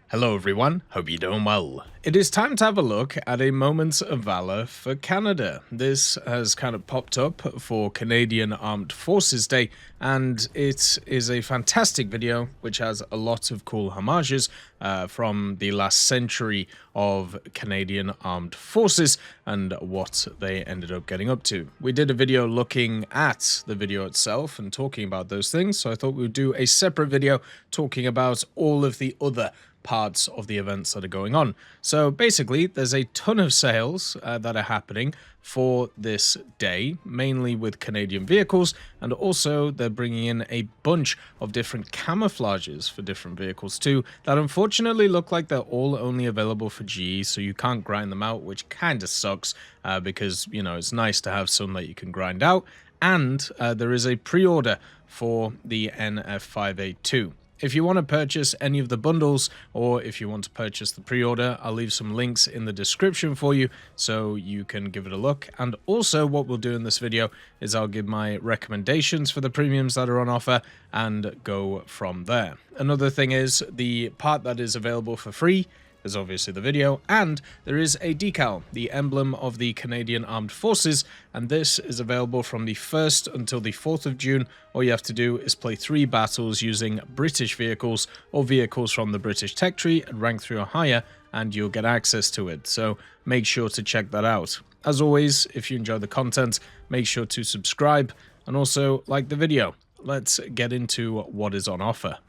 Hello everyone, hope you're doing well. It is time to have a look at a moment of valor for Canada. This has kind of popped up for Canadian Armed Forces Day, and it is a fantastic video which has a lot of cool homages from the last century of Canadian Armed Forces and what they ended up getting up to. We did a video looking at the video itself and talking about those things, so I thought we would do a separate video talking about all of the other parts of the events that are going on. So basically, there's a ton of sales that are happening for this day, mainly with Canadian vehicles, and also they're bringing in a bunch of different camouflages for different vehicles too, that unfortunately look like they're all only available for GE, so you can't grind them out, which kind of sucks because, you know, it's nice to have some that you can grind out, and there is a pre-order for the NF582. If you want to purchase any of the bundles, or if you want to purchase the pre-order, I'll leave some links in the description for you so you can give it a look. And also what we'll do in this video is I'll give my recommendations for the premiums that are on offer and go from there. Another thing is the part that is available for free is obviously the video, and there is a decal, the emblem of the Canadian Armed Forces, and this is available from the 1st until the 4th of June. All you have to do is play 3 battles using British vehicles or vehicles from the British tech tree at rank 3 or higher, and you'll get access to it, so make sure to check that out. As always, if you enjoy the content, make sure to subscribe and also like the video. Let's get into what is on offer.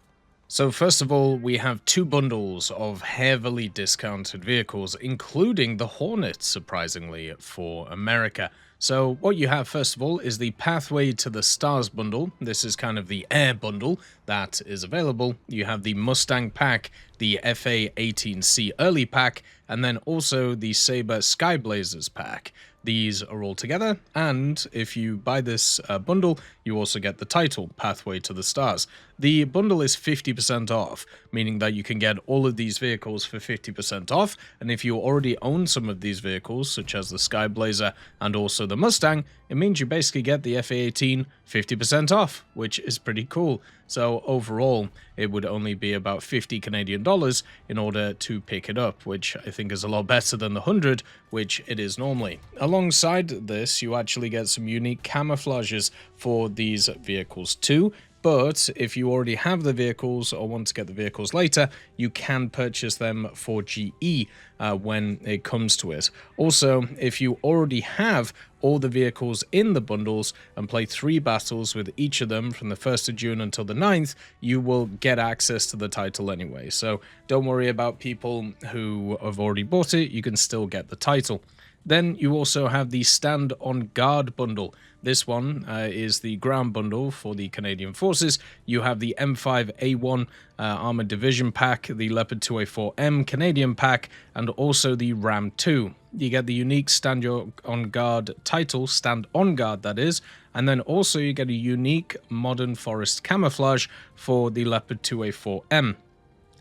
So first of all, we have 2 bundles of heavily discounted vehicles, including the Hornet, surprisingly, for America. So what you have first of all is the Pathway to the Stars bundle. This is kind of the air bundle that is available. You have the Mustang pack, the FA-18C early pack, and then also the Sabre Skyblazers pack. These are all together, and if you buy this bundle, you also get the title, Pathway to the Stars. The bundle is 50% off, meaning that you can get all of these vehicles for 50% off, and if you already own some of these vehicles, such as the Skyblazer and also the Mustang, it means you basically get the FA-18 50% off, which is pretty cool. So overall, it would only be about 50 Canadian dollars in order to pick it up, which I think is a lot better than the 100, which it is normally. Alongside this, you actually get some unique camouflages for these vehicles too. But if you already have the vehicles or want to get the vehicles later, you can purchase them for GE when it comes to it. Also, if you already have all the vehicles in the bundles and play 3 battles with each of them from the 1st of June until the 9th, you will get access to the title anyway. So don't worry about people who have already bought it, you can still get the title. Then you also have the Stand on Guard bundle. This one is the ground bundle for the Canadian Forces. You have the M5A1 Armored Division pack, the Leopard 2A4M Canadian pack, and also the Ram 2. You get the unique Stand on Guard title, Stand on Guard that is, and then also you get a unique Modern Forest camouflage for the Leopard 2A4M.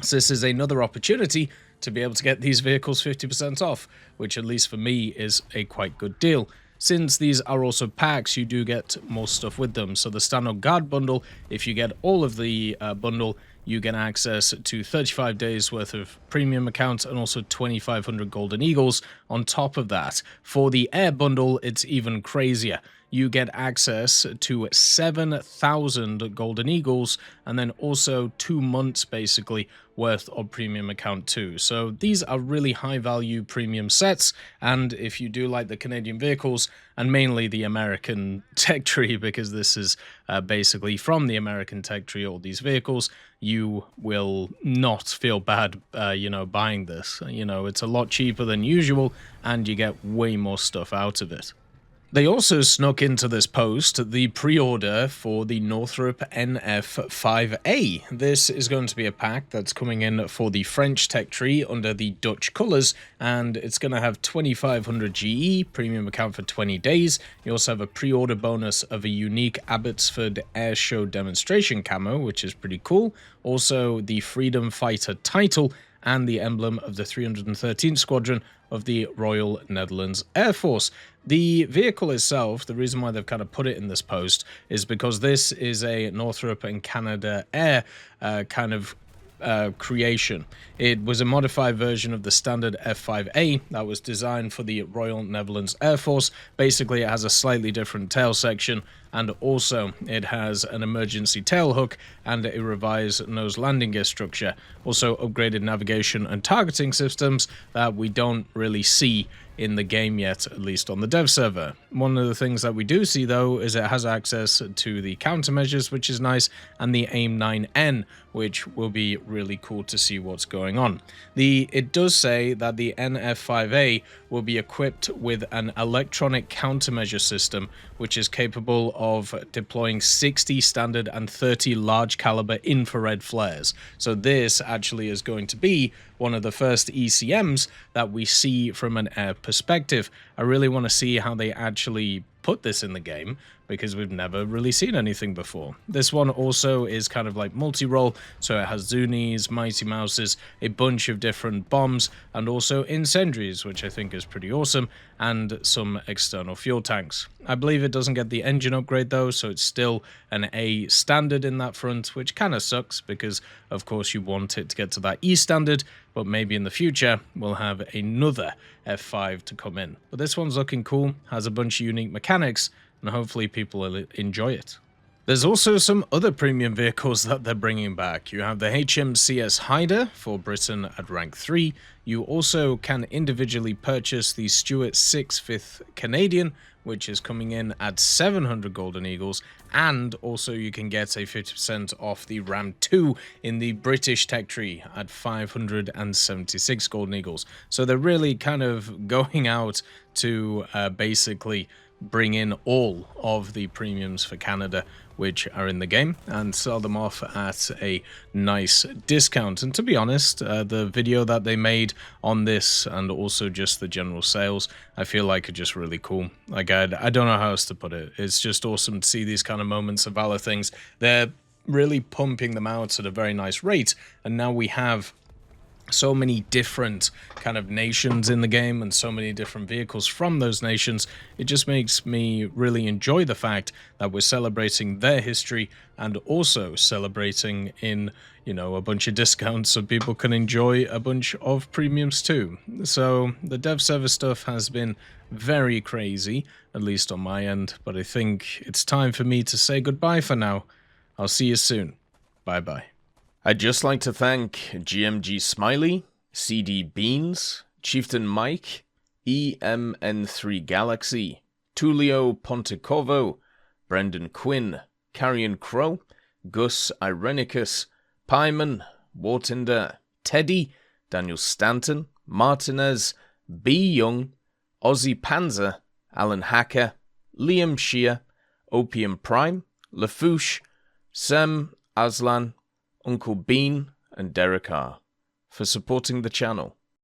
So this is another opportunity to be able to get these vehicles 50% off, which at least for me is a quite good deal. Since these are also packs, you do get more stuff with them. So the Stand on Guard bundle, if you get all of the bundle, you get access to 35 days worth of premium accounts and also 2,500 Golden Eagles on top of that. For the air bundle, it's even crazier. You get access to 7,000 Golden Eagles and then also 2 months basically worth of premium account too. So these are really high value premium sets, and if you do like the Canadian vehicles and mainly the American tech tree, because this is basically from the American tech tree, all these vehicles, you will not feel bad buying this. You know, it's a lot cheaper than usual and you get way more stuff out of it. They also snuck into this post the pre-order for the Northrop NF5A. This is going to be a pack that's coming in for the French tech tree under the Dutch colours, and it's going to have 2,500 GE, premium account for 20 days. You also have a pre-order bonus of a unique Abbotsford Air Show demonstration camo, which is pretty cool. Also, the Freedom Fighter title and the emblem of the 313th Squadron of the Royal Netherlands Air Force. The vehicle itself, the reason why they've kind of put it in this post is because this is a Northrop and Canada Air kind of creation. It was a modified version of the standard F5A that was designed for the Royal Netherlands Air Force. Basically, it has a slightly different tail section, and also it has an emergency tail hook and a revised nose landing gear structure. Also upgraded navigation and targeting systems that we don't really see in the game yet, at least on the dev server. One of the things that we do see though is it has access to the countermeasures, which is nice, and the AIM 9N, which will be really cool to see what's going on. It does say that the NF5A will be equipped with an electronic countermeasure system, which is capable of deploying 60 standard and 30 large caliber infrared flares. So this actually is going to be one of the first ECMs that we see from an air perspective. I really want to see how they actually put this in the game, because we've never really seen anything before. This one also is kind of like multi-role, so it has Zunis, Mighty Mouses, a bunch of different bombs, and also incendiaries, which I think is pretty awesome, and some external fuel tanks. I believe it doesn't get the engine upgrade though, so it's still an A standard in that front, which kind of sucks, because of course you want it to get to that E standard, but maybe in the future we'll have another F5 to come in. But this one's looking cool, has a bunch of unique mechanics, and hopefully people will enjoy it. There's also some other premium vehicles that they're bringing back. You have the HMCS Hyder for Britain at rank 3. You also can individually purchase the Stuart 6 5th Canadian, which is coming in at 700 Golden Eagles, and also you can get a 50% off the Ram 2 in the British tech tree at 576 Golden Eagles. So they're really kind of going out to basically bring in all of the premiums for Canada which are in the game and sell them off at a nice discount. And to be honest, the video that they made on this and also just the general sales, I feel like are just really cool. Like I don't know how else to put it. It's just awesome to see these kind of moments of valor things. They're really pumping them out at a very nice rate, and now we have so many different kind of nations in the game and so many different vehicles from those nations. It just makes me really enjoy the fact that we're celebrating their history and also celebrating in, you know, a bunch of discounts so people can enjoy a bunch of premiums too. So the dev server stuff has been very crazy, at least on my end, but I think it's time for me to say goodbye for now. I'll see you soon. Bye bye. I'd just like to thank GMG Smiley, CD Beans, Chieftain Mike, EMN3 Galaxy, Tulio Pontecorvo, Brendan Quinn, Carrion Crow, Gus Irenicus, Pyman, Warthunder, Teddy, Daniel Stanton, Martinez, B. Young, Ozzy Panzer, Alan Hacker, Liam Shear, Opium Prime, Lafouche, Sem Aslan, Uncle Bean, and Derek R. for supporting the channel.